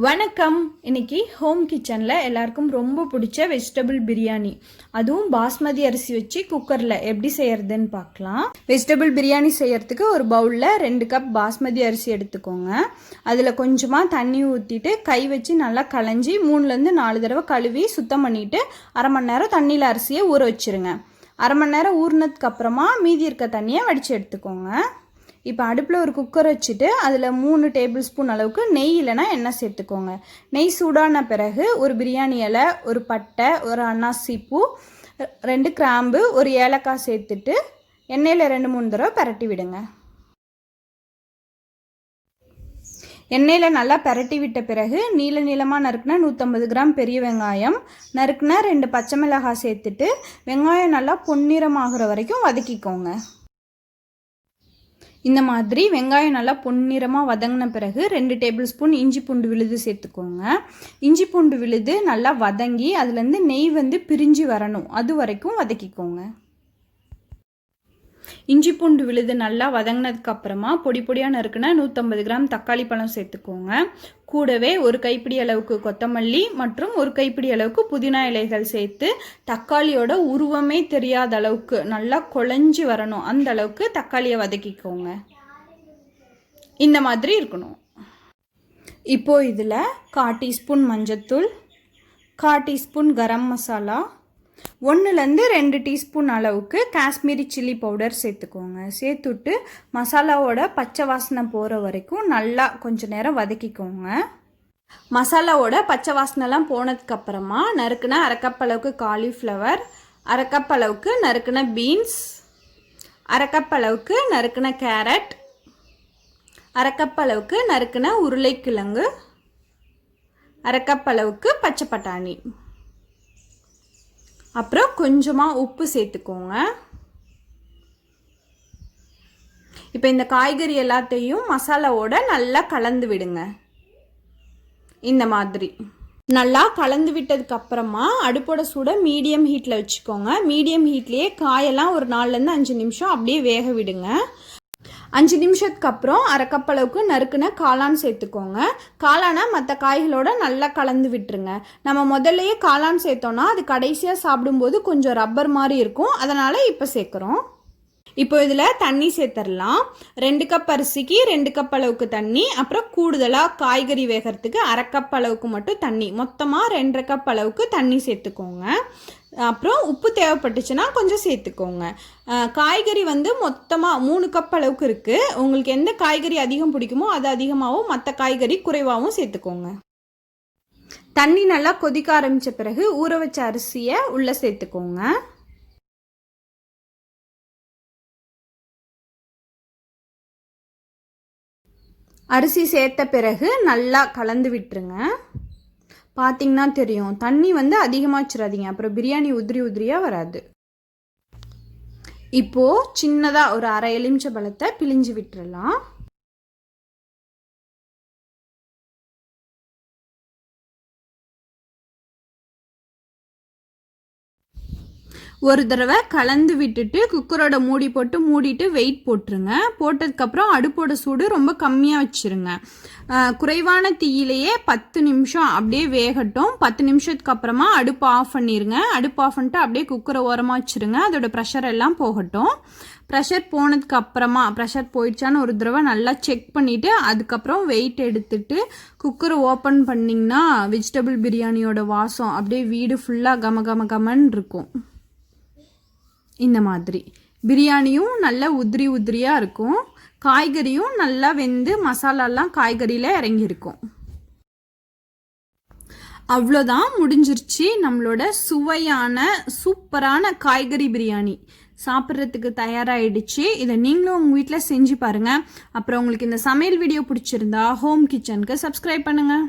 வணக்கம். இன்னைக்கு ஹோம் கிச்சனில் எல்லாருக்கும் ரொம்ப பிடிச்ச வெஜிடபிள் பிரியாணி, அதுவும் பாஸ்மதி அரிசி வச்சு குக்கரில் எப்படி செய்யறதுன்னு பார்க்கலாம். வெஜிடபிள் பிரியாணி செய்யறதுக்கு ஒரு பவுலில் 2 கப் பாஸ்மதி அரிசி எடுத்துக்கோங்க. அதில் கொஞ்சமாக தண்ணி ஊற்றிட்டு கை வச்சு நல்லா களைஞ்சி 3லேருந்து 4 தடவை கழுவி சுத்தம் பண்ணிவிட்டு அரை மணி நேரம் தண்ணியில் அரிசியை ஊற வச்சுருங்க. அரை மணி நேரம் ஊறினதுக்கு அப்புறமா மீதி இருக்க தண்ணியை வடித்து எடுத்துக்கோங்க. இப்போ அடுப்பில் ஒரு குக்கர் வச்சுட்டு அதில் 3 டேபிள் ஸ்பூன் அளவுக்கு நெய் இல்லைனா எண்ணெய் சேர்த்துக்கோங்க. நெய் சூடான பிறகு ஒரு பிரியாணி இலை, ஒரு பட்டை, ஒரு அன்னாசி பூ, 2 கிராம்பு, ஒரு ஏலக்காய் சேர்த்துட்டு எண்ணெயில் 2-3 தடவை பரட்டி விடுங்க. எண்ணெயில் நல்லா பரட்டி விட்ட பிறகு நீளமாக நறுக்குனா 150 கிராம் பெரிய வெங்காயம், நறுக்குனா 2 பச்சை மிளகாய் சேர்த்துட்டு வெங்காயம் நல்லா பொன்னிறமாகிற வரைக்கும் வதக்கிக்கோங்க. இந்த மாதிரி வெங்காயம் நல்லா பொன்னிறமாக வதங்கின பிறகு 2 டேபிள் ஸ்பூன் இஞ்சி பூண்டு விழுது சேர்த்துக்கோங்க. இஞ்சி பூண்டு விழுது நல்லா வதங்கி அதுலேருந்து நெய் பிரிஞ்சு வரணும், அது வரைக்கும் வதக்கிக்கோங்க. இஞ்சி பூண்டு விழுது நல்லா வதங்கினதுக்கு அப்புறமா பொடி பொடியாக நறுக்குனா 150 கிராம் தக்காளி பழம் சேர்த்துக்கோங்க. கூடவே ஒரு கைப்பிடி அளவுக்கு கொத்தமல்லி மற்றும் ஒரு கைப்பிடி அளவுக்கு புதினா இலைகள் சேர்த்து தக்காளியோட உருவமே தெரியாத அளவுக்கு நல்லா குழஞ்சி வரணும், அந்த அளவுக்கு தக்காளியை வதக்கிக்கோங்க. இந்த மாதிரி இருக்கணும். இப்போ இதில் 1/4 டீஸ்பூன் மஞ்சத்தூள், 1/4 டீஸ்பூன் கரம் மசாலா, 1லேருந்து 2 டீஸ்பூன் அளவுக்கு காஷ்மீரி சில்லி பவுடர் சேர்த்துக்கோங்க. சேர்த்துட்டு மசாலாவோட பச்சை வாசனை போகிற வரைக்கும் நல்லா கொஞ்ச நேரம் வதக்கிக்கோங்க. மசாலாவோட பச்சை வாசனைலாம் போனதுக்கப்புறமா நறுக்குன 1/2 கப் அளவுக்கு காலிஃப்ளவர், 1/2 கப் அளவுக்கு நறுக்குன பீன்ஸ், 1/2 கப் அளவுக்கு நறுக்குன கேரட், 1/2 கப் அளவுக்கு நறுக்குன உருளைக்கிழங்கு, 1/2 கப் அளவுக்கு பச்சை பட்டாணி, அப்புறம் கொஞ்சமாக உப்பு சேர்த்துக்கோங்க. இப்போ இந்த காய்கறி எல்லாத்தையும் மசாலாவோட நல்லா கலந்து விடுங்க. இந்த மாதிரி நல்லா கலந்து விட்டதுக்கு அப்புறமா அடுப்போட சூட மீடியம் ஹீட்டில் வச்சுக்கோங்க. மீடியம் ஹீட்லேயே காயெல்லாம் ஒரு 4லேருந்து 5 நிமிஷம் அப்படியே வேக விடுங்க. 5 நிமிஷத்துக்கு அப்புறம் 1/2 கப் அளவுக்கு நறுக்குன காளான் சேர்த்துக்கோங்க. காளானை மற்ற காய்களோட நல்லா கலந்து விட்டுருங்க. நம்ம முதல்லையே காளான் சேர்த்தோன்னா அது கடைசியாக சாப்பிடும்போது கொஞ்சம் ரப்பர் மாதிரி இருக்கும், அதனால் இப்போ சேர்க்குறோம். இப்போ இதில் தண்ணி சேர்த்துடலாம். 2 கப் அரிசிக்கு 2 கப் அளவுக்கு தண்ணி, அப்புறம் கூடுதலாக காய்கறி வேகிறதுக்கு 1/2 கப் அளவுக்கு மட்டும் தண்ணி, மொத்தமாக 2.5 கப் அளவுக்கு தண்ணி சேர்த்துக்கோங்க. அப்புறம் உப்பு தேவைப்பட்டுச்சுன்னா கொஞ்சம் சேர்த்துக்கோங்க. காய்கறி மொத்தமாக 3 கப் அளவுக்கு இருக்குது. உங்களுக்கு எந்த காய்கறி அதிகம் பிடிக்குமோ அது அதிகமாகவும் மற்ற காய்கறி குறைவாகவும் சேர்த்துக்கோங்க. தண்ணி நல்லா கொதிக்க ஆரம்பித்த பிறகு ஊற வச்ச அரிசியை உள்ளே சேர்த்துக்கோங்க. அரிசி சேர்த்த பிறகு நல்லா கலந்து விட்டுருங்க. பார்த்தீங்கன்னா தெரியும், தண்ணி அதிகமாக வச்சிடாதீங்க, அப்புறம் பிரியாணி உதிரி உதிரியாக வராது. இப்போது சின்னதாக ஒரு 1/2 எலுமிச்சை பழத்தை பிழிஞ்சு விட்டுறலாம். ஒரு தடவை கலந்து விட்டுட்டு குக்கரோட மூடி போட்டு மூடிட்டு வெயிட் போட்டுருங்க. போட்டதுக்கப்புறம் அடுப்போட சூடு ரொம்ப கம்மியாக வச்சுருங்க. குறைவான தீயிலேயே 10 நிமிஷம் அப்படியே வேகட்டும். 10 நிமிஷத்துக்கு அப்புறமா அடுப்பு ஆஃப் பண்ணிடுங்க. அடுப்பு ஆஃப் பண்ணிட்டு அப்படியே குக்கரை ஓரமாக வச்சுருங்க. அதோட ப்ரெஷர் எல்லாம் போகட்டும். ப்ரெஷர் போனதுக்கு அப்புறமா ப்ரெஷர் போயிடுச்சான்னு ஒரு தடவை நல்லா செக் பண்ணிவிட்டு அதுக்கப்புறம் வெயிட் எடுத்துட்டு குக்கரை ஓப்பன் பண்ணிங்கன்னா வெஜிடபிள் பிரியாணியோட வாசம் அப்படியே வீடு ஃபுல்லாக கமன்னு இருக்கும். இந்த மாதிரி பிரியாணியும் நல்லா உதிரி உதிரியாக இருக்கும். காய்கறியும் நல்லா வெந்து மசாலாலாம் காய்கறியில் இறங்கியிருக்கும். அவ்வளோதான், முடிஞ்சிருச்சு நம்மளோட சுவையான சூப்பரான காய்கறி பிரியாணி. சாப்பிட்றதுக்கு தயாராகிடுச்சு. இதை நீங்களும் உங்கள் வீட்டில் செஞ்சு பாருங்கள். அப்புறம் உங்களுக்கு இந்த சமையல் வீடியோ பிடிச்சிருந்தா ஹோம் கிச்சனுக்கு சப்ஸ்கிரைப் பண்ணுங்கள்.